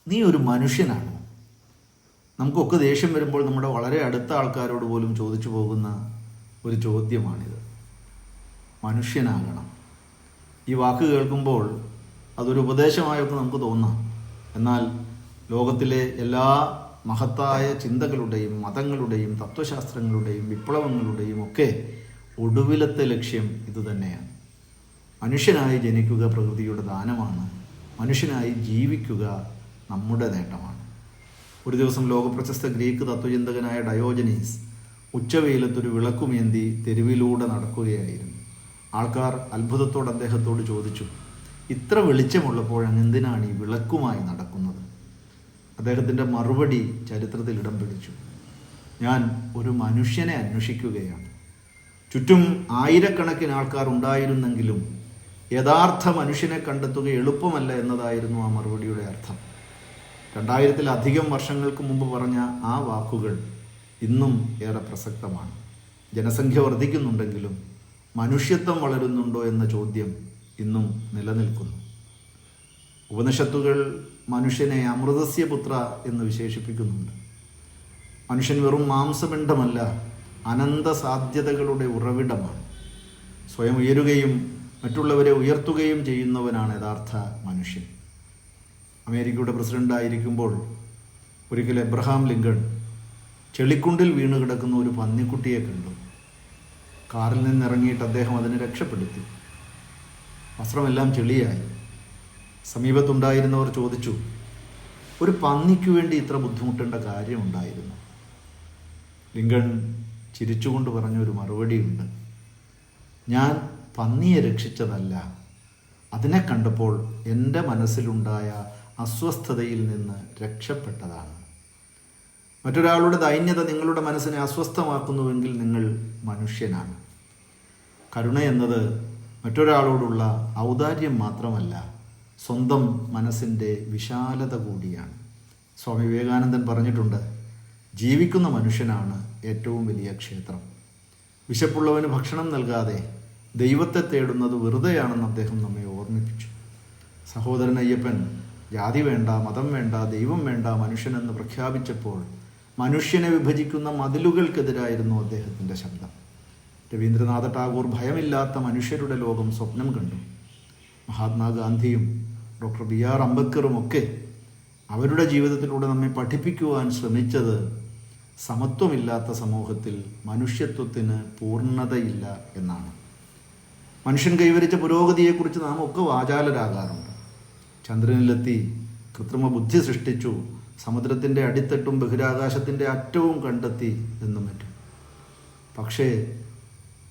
നീ ഒരു മനുഷ്യനാണോ? നമുക്കൊക്കെ ദേഷ്യം വരുമ്പോൾ നമ്മുടെ വളരെ അടുത്ത ആൾക്കാരോട് പോലും ചോദിച്ചു പോകുന്ന ഒരു ചോദ്യമാണിത്. മനുഷ്യനാകണം. ഈ വാക്ക് കേൾക്കുമ്പോൾ അതൊരു ഉപദേശമായൊക്കെ നമുക്ക് തോന്നാം. എന്നാൽ ലോകത്തിലെ എല്ലാ മഹത്തായ ചിന്തകളുടെയും മതങ്ങളുടെയും തത്വശാസ്ത്രങ്ങളുടെയും വിപ്ലവങ്ങളുടെയും ഒക്കെ ഒടുവിലത്തെ ലക്ഷ്യം ഇതുതന്നെയാണ്. മനുഷ്യനായി ജനിക്കുക പ്രകൃതിയുടെ ദാനമാണ്. മനുഷ്യനായി ജീവിക്കുക നമ്മുടെ നേട്ടമാണ്. ഒരു ദിവസം ലോകപ്രശസ്ത ഗ്രീക്ക് തത്വചിന്തകനായ ഡയോജനീസ് ഉച്ചവെയിലത്തൊരു വിളക്കുമേന്തി തെരുവിലൂടെ നടക്കുകയായിരുന്നു. ആൾക്കാർ അത്ഭുതത്തോടെ അദ്ദേഹത്തോട് ചോദിച്ചു, ഇത്ര വെളിച്ചമുള്ളപ്പോൾ അങ്ങ് എന്തിനാണ് ഈ വിളക്കുമായി നടക്കുന്നത്? അദ്ദേഹത്തിൻ്റെ മറുപടി ചരിത്രത്തിൽ ഇടം പിടിച്ചു. ഞാൻ ഒരു മനുഷ്യനെ അന്വേഷിക്കുകയാണ്. ചുറ്റും ആയിരക്കണക്കിന് ആൾക്കാർ ഉണ്ടായിരുന്നെങ്കിലും യഥാർത്ഥ മനുഷ്യനെ കണ്ടെത്തുക എളുപ്പമല്ല എന്നതായിരുന്നു ആ മറുപടിയുടെ അർത്ഥം. 2000-ലധികം വർഷങ്ങൾക്ക് മുമ്പ് പറഞ്ഞ ആ വാക്കുകൾ ഇന്നും ഏറെ പ്രസക്തമാണ്. ജനസംഖ്യ വർദ്ധിക്കുന്നുണ്ടെങ്കിലും മനുഷ്യത്വം വളരുന്നുണ്ടോ എന്ന ചോദ്യം ഇന്നും നിലനിൽക്കുന്നു. ഉപനിഷത്തുകൾ മനുഷ്യനെ അമൃതസ്യ പുത്ര എന്ന് വിശേഷിപ്പിക്കുന്നുണ്ട്. മനുഷ്യൻ വെറും മാംസപിണ്ഡമല്ല, അനന്ത സാധ്യതകളുടെ ഉറവിടമാണ്. സ്വയം ഉയരുകയും മറ്റുള്ളവരെ ഉയർത്തുകയും ചെയ്യുന്നവനാണ് യഥാർത്ഥ മനുഷ്യൻ. അമേരിക്കയുടെ പ്രസിഡൻ്റായിരിക്കുമ്പോൾ ഒരിക്കൽ എബ്രഹാം ലിങ്കൺ ചെളിക്കുണ്ടിൽ വീണ് കിടക്കുന്ന ഒരു പന്നിക്കുട്ടിയെ കണ്ടു. കാറിൽ നിന്നിറങ്ങിയിട്ട് അദ്ദേഹം അതിനെ രക്ഷപ്പെടുത്തി. വസ്ത്രമെല്ലാം ചെളിയായി. സമീപത്തുണ്ടായിരുന്നവർ ചോദിച്ചു, ഒരു പന്നിക്ക് വേണ്ടി ഇത്ര ബുദ്ധിമുട്ടേണ്ട കാര്യമുണ്ടായിരുന്നു? ലിങ്കൺ ചിരിച്ചുകൊണ്ട് പറഞ്ഞൊരു മറുപടിയുണ്ട്, ഞാൻ പന്നിയെ രക്ഷിച്ചതല്ല, അതിനെ കണ്ടപ്പോൾ എൻ്റെ മനസ്സിലുണ്ടായ അസ്വസ്ഥതയിൽ നിന്ന് രക്ഷപ്പെട്ടതാണ്. മറ്റൊരാളുടെ ദൈന്യത നിങ്ങളുടെ മനസ്സിനെ അസ്വസ്ഥമാക്കുന്നുവെങ്കിൽ നിങ്ങൾ മനുഷ്യനാണ്. കരുണ എന്നത് മറ്റൊരാളോടുള്ള ഔദാര്യം മാത്രമല്ല, സ്വന്തം മനസ്സിൻ്റെ വിശാലത കൂടിയാണ്. സ്വാമി വിവേകാനന്ദൻ പറഞ്ഞിട്ടുണ്ട്, ജീവിക്കുന്ന മനുഷ്യനാണ് ഏറ്റവും വലിയ ക്ഷേത്രം. വിശപ്പുള്ളവന് ഭക്ഷണം നൽകാതെ ദൈവത്തെ തേടുന്നത് വെറുതെയാണെന്ന് അദ്ദേഹം നമ്മെ ഓർമ്മിപ്പിച്ചു. സഹോദരൻ അയ്യപ്പൻ ജാതി വേണ്ട, മതം വേണ്ട, ദൈവം വേണ്ട, മനുഷ്യനെന്ന് പ്രഖ്യാപിച്ചപ്പോൾ മനുഷ്യനെ വിഭജിക്കുന്ന മതിലുകൾക്കെതിരായിരുന്നു അദ്ദേഹത്തിൻ്റെ ശബ്ദം. രവീന്ദ്രനാഥ ടാഗോർ ഭയമില്ലാത്ത മനുഷ്യരുടെ ലോകം സ്വപ്നം കണ്ടു. മഹാത്മാഗാന്ധിയും ഡോക്ടർ BR അംബേദ്കറും ഒക്കെ അവരുടെ ജീവിതത്തിലൂടെ നമ്മെ പഠിപ്പിക്കുവാൻ ശ്രമിച്ചത് സമത്വമില്ലാത്ത സമൂഹത്തിൽ മനുഷ്യത്വത്തിന് പൂർണ്ണതയില്ല എന്നാണ്. മനുഷ്യൻ കൈവരിച്ച പുരോഗതിയെക്കുറിച്ച് നാം ഒക്കെ വാചാലരാകാറുണ്ട്. ചന്ദ്രനിലെത്തി, കൃത്രിമ ബുദ്ധി സൃഷ്ടിച്ചു, സമുദ്രത്തിൻ്റെ അടിത്തട്ടും ബഹിരാകാശത്തിൻ്റെ അറ്റവും കണ്ടെത്തി എന്നും മറ്റും. പക്ഷേ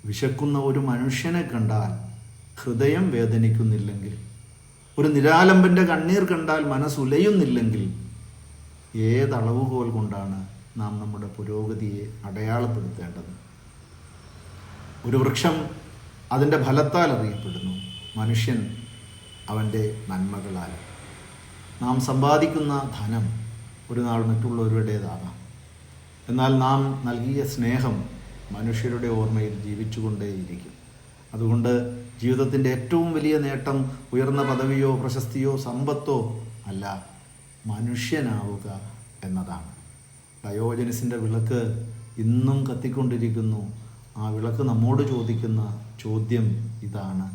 വിശക്കുന്ന ഒരു മനുഷ്യനെ കണ്ടാൽ ഹൃദയം വേദനിക്കുന്നില്ലെങ്കിൽ, ഒരു നിരാലംബൻ്റെ കണ്ണീർ കണ്ടാൽ മനസ്സുലയുന്നില്ലെങ്കിൽ, ഏതളവുകോൽ കൊണ്ടാണ് നാം നമ്മുടെ പുരോഗതിയെ അടയാളപ്പെടുത്തേണ്ടത്? ഒരു വൃക്ഷം അതിൻ്റെ ഫലത്താൽ അറിയപ്പെടുന്നു, മനുഷ്യൻ അവൻ്റെ നന്മകളാൽ. നാം സമ്പാദിക്കുന്ന ധനം ഒരു നാൾ മറ്റുള്ളവരുടേതാകാം. എന്നാൽ നാം നൽകിയ സ്നേഹം മനുഷ്യരുടെ ഓർമ്മയിൽ ജീവിച്ചുകൊണ്ടേയിരിക്കും. അതുകൊണ്ട് ജീവിതത്തിൻ്റെ ഏറ്റവും വലിയ നേട്ടം ഉയർന്ന പദവിയോ പ്രശസ്തിയോ സമ്പത്തോ അല്ല, മനുഷ്യനാവുക എന്നതാണ്. ഡയോജനസിൻ്റെ വിളക്ക് ഇന്നും കത്തിക്കൊണ്ടിരിക്കുന്നു. ആ വിളക്ക് നമ്മോട് ചോദിക്കുന്ന ചോദ്യം ഇതാണ്,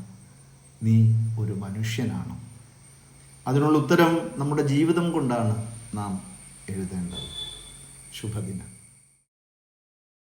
നീ ഒരു മനുഷ്യനാണോ? അതിനുള്ള ഉത്തരം നമ്മുടെ ജീവിതം കൊണ്ടാണ് നാം എഴുതേണ്ടത്. ശുഭദിനം.